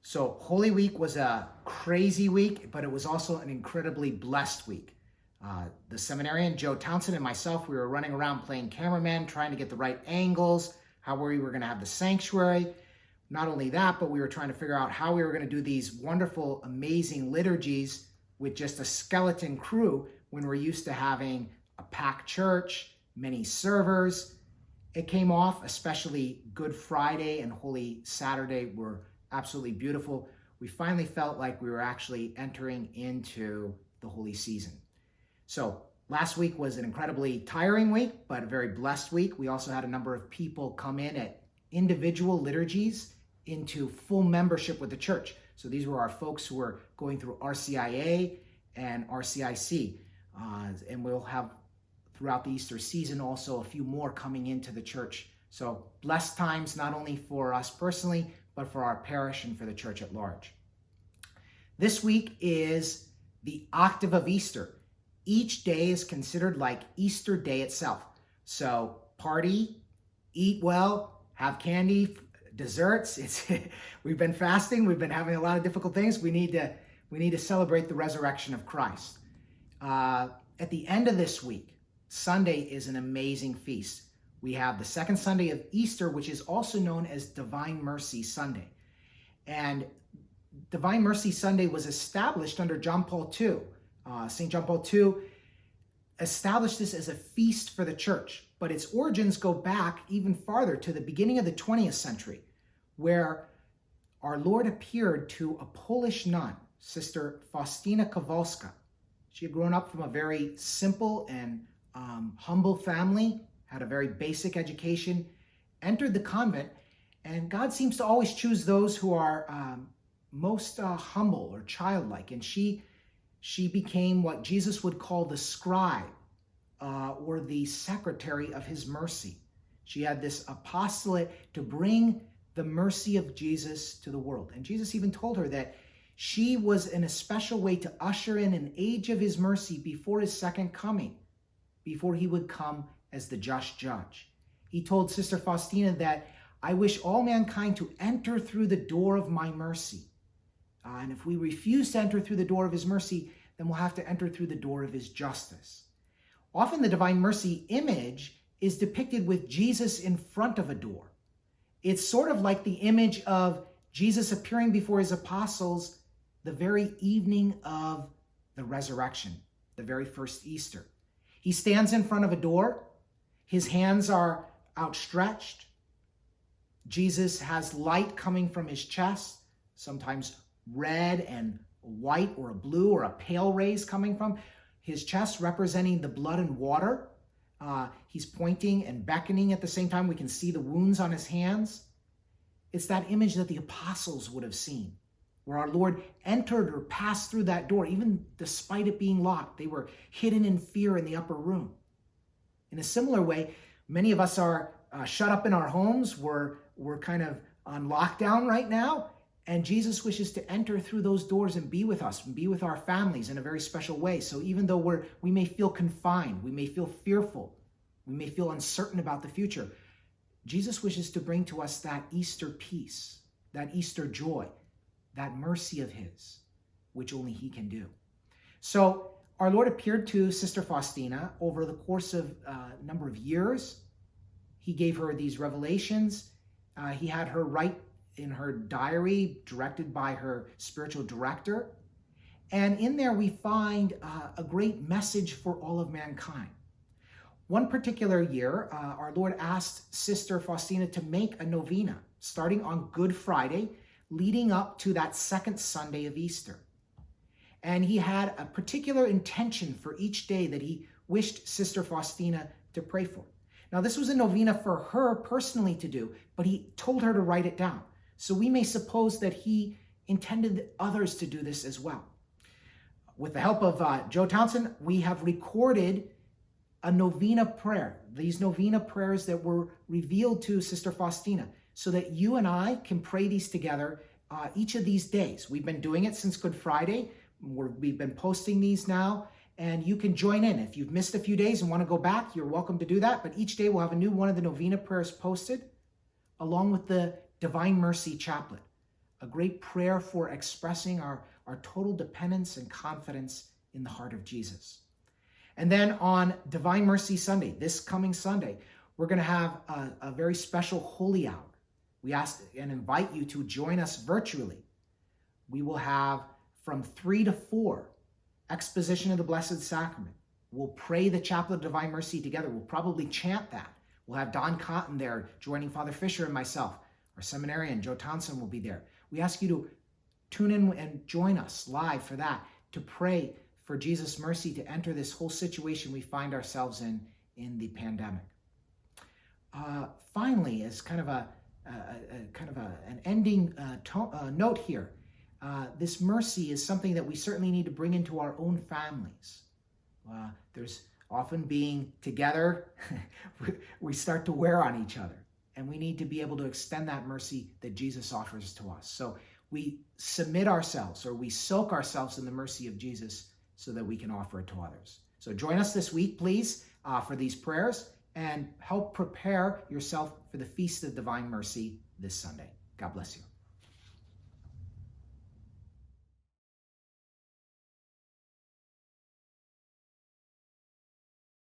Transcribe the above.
So Holy Week was a crazy week, but it was also an incredibly blessed week. The seminarian, Joe Townsend, and myself, we were running around playing cameraman, trying to get the right angles, how we were going to have the sanctuary. Not only that, but we were trying to figure out how we were going to do these wonderful, amazing liturgies with just a skeleton crew when we're used to having a packed church, many servers. It came off, especially Good Friday and Holy Saturday were absolutely beautiful. We finally felt like we were actually entering into the holy season. So last week was an incredibly tiring week, but a very blessed week. We also had a number of people come in at individual liturgies into full membership with the church. So these were our folks who were going through RCIA and RCIC. And we'll have throughout the Easter season also a few more coming into the church. So blessed times, not only for us personally, but for our parish and for the church at large. This week is the octave of Easter. Each day is considered like Easter Day itself. So party, eat well, have candy, desserts. We've been fasting. We've been having a lot of difficult things. We need to celebrate the resurrection of Christ. At the end of this week, Sunday is an amazing feast. We have the second Sunday of Easter, which is also known as Divine Mercy Sunday. And Divine Mercy Sunday was established under John Paul II. St. John Paul II established this as a feast for the church, but its origins go back even farther to the beginning of the 20th century, where our Lord appeared to a Polish nun, Sister Faustina Kowalska. She had grown up from a very simple and humble family, had a very basic education, entered the convent, and God seems to always choose those who are most humble or childlike. And she became what Jesus would call the scribe or the secretary of his mercy. She had this apostolate to bring the mercy of Jesus to the world. And Jesus even told her that she was in a special way to usher in an age of his mercy before his second coming, before he would come as the just judge. He told Sister Faustina that, I wish all mankind to enter through the door of my mercy. And if we refuse to enter through the door of his mercy, then we'll have to enter through the door of his justice. Often the Divine Mercy image is depicted with Jesus in front of a door. It's sort of like the image of Jesus appearing before his apostles the very evening of the resurrection, the very first Easter. He stands in front of a door. His hands are outstretched. Jesus has light coming from his chest, sometimes red and white or a blue or a pale rays coming from his chest, representing the blood and water. He's pointing and beckoning at the same time. We can see the wounds on his hands. It's that image that the apostles would have seen, where our Lord entered or passed through that door, even despite it being locked. They were hidden in fear in the upper room. In a similar way, many of us are shut up in our homes. We're kind of on lockdown right now. And Jesus wishes to enter through those doors and be with us and be with our families in a very special way. So even though we may feel confined, we may feel fearful, we may feel uncertain about the future, Jesus wishes to bring to us that Easter peace, that Easter joy, that mercy of his, which only he can do. So our Lord appeared to Sister Faustina over the course of a number of years. He gave her these revelations. He had her write in her diary, directed by her spiritual director. And in there we find a great message for all of mankind. One particular year, our Lord asked Sister Faustina to make a novena, starting on Good Friday, leading up to that second Sunday of Easter. And he had a particular intention for each day that he wished Sister Faustina to pray for. Now, this was a novena for her personally to do, but he told her to write it down. So we may suppose that he intended others to do this as well. With the help of Joe Townsend, we have recorded a novena prayer, these novena prayers that were revealed to Sister Faustina, so that you and I can pray these together each of these days. We've been doing it since Good Friday. We've been posting these now, and you can join in. If you've missed a few days and want to go back, you're welcome to do that. But each day we'll have a new one of the novena prayers posted, along with the Divine Mercy Chaplet, a great prayer for expressing our total dependence and confidence in the heart of Jesus. And then on Divine Mercy Sunday, this coming Sunday, we're going to have a very special Holy Hour. We ask and invite you to join us virtually. We will have from 3 to 4 exposition of the Blessed Sacrament. We'll pray the Chaplet of Divine Mercy together. We'll probably chant that. We'll have Don Cotton there joining Father Fisher and myself. Our seminarian, Joe Townsend, will be there. We ask you to tune in and join us live for that, to pray for Jesus' mercy to enter this whole situation we find ourselves in the pandemic. Finally, as kind of an ending note here, this mercy is something that we certainly need to bring into our own families. There's often being together, we start to wear on each other, and we need to be able to extend that mercy that Jesus offers to us. So we submit ourselves, or we soak ourselves in the mercy of Jesus so that we can offer it to others. So join us this week, please, for these prayers, and help prepare yourself for the Feast of Divine Mercy this Sunday. God bless you.